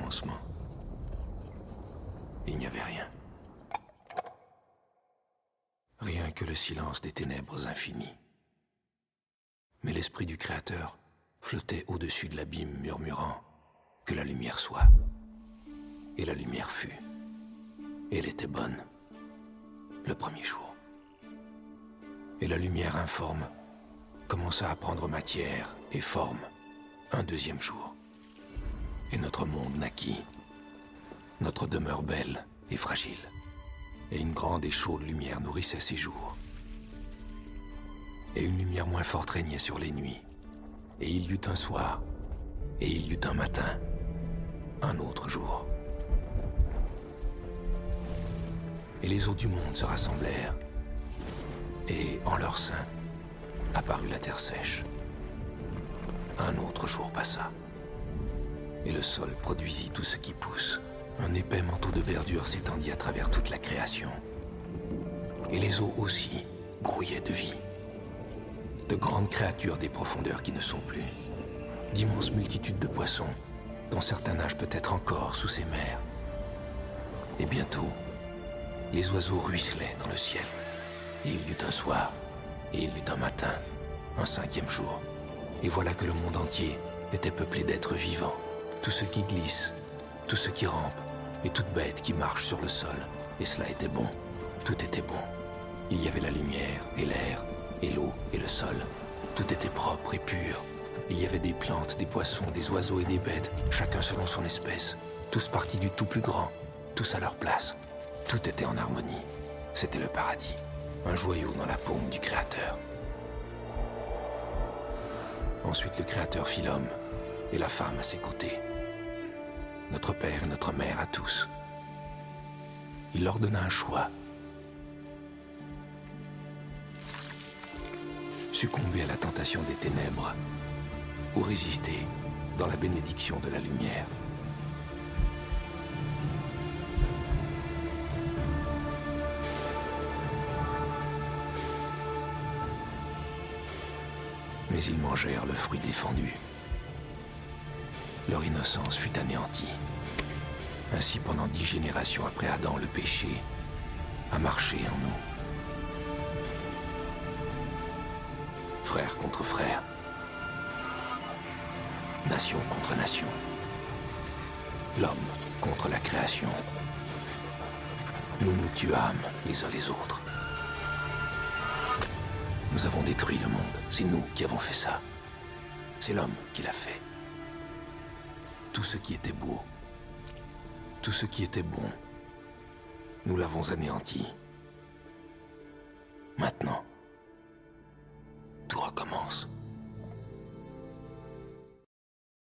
commencement. Il n'y avait rien. Rien que le silence des ténèbres infinies. Mais l'esprit du Créateur flottait au-dessus de l'abîme, murmurant que la lumière soit. Et la lumière fut. Et elle était bonne. Le premier jour. Et la lumière informe commença à prendre matière et forme un deuxième jour. Et notre monde naquit. Notre demeure belle et fragile. Et une grande et chaude lumière nourrissait ses jours. Et une lumière moins forte régnait sur les nuits. Et il y eut un soir. Et il y eut un matin. Un autre jour. Et les eaux du monde se rassemblèrent. Et en leur sein apparut la terre sèche. Un autre jour passa. Et le sol produisit tout ce qui pousse. Un épais manteau de verdure s'étendit à travers toute la création. Et les eaux aussi grouillaient de vie. De grandes créatures des profondeurs qui ne sont plus. D'immenses multitudes de poissons, dont certains nagent peut-être encore sous ces mers. Et bientôt, les oiseaux ruisselaient dans le ciel. Et il y eut un soir, et il y eut un matin, un cinquième jour. Et voilà que le monde entier était peuplé d'êtres vivants. Tout ce qui glisse, tout ce qui rampe, et toute bête qui marche sur le sol. Et cela était bon, tout était bon. Il y avait la lumière, et l'air, et l'eau, et le sol. Tout était propre et pur. Il y avait des plantes, des poissons, des oiseaux et des bêtes, chacun selon son espèce. Tous partis du tout plus grand, tous à leur place. Tout était en harmonie. C'était le paradis, un joyau dans la paume du Créateur. Ensuite, le Créateur fit l'homme et la femme à ses côtés. Notre père et notre mère à tous. Il leur donna un choix. Succomber à la tentation des ténèbres ou résister dans la bénédiction de la lumière. Mais ils mangèrent le fruit défendu. Leur innocence fut anéantie. Ainsi, pendant 10 générations après Adam, le péché a marché en nous. Frère contre frère. Nation contre nation. L'homme contre la création. Nous nous tuâmes les uns les autres. Nous avons détruit le monde. C'est nous qui avons fait ça. C'est l'homme qui l'a fait. Tout ce qui était beau, tout ce qui était bon, nous l'avons anéanti. Maintenant, tout recommence.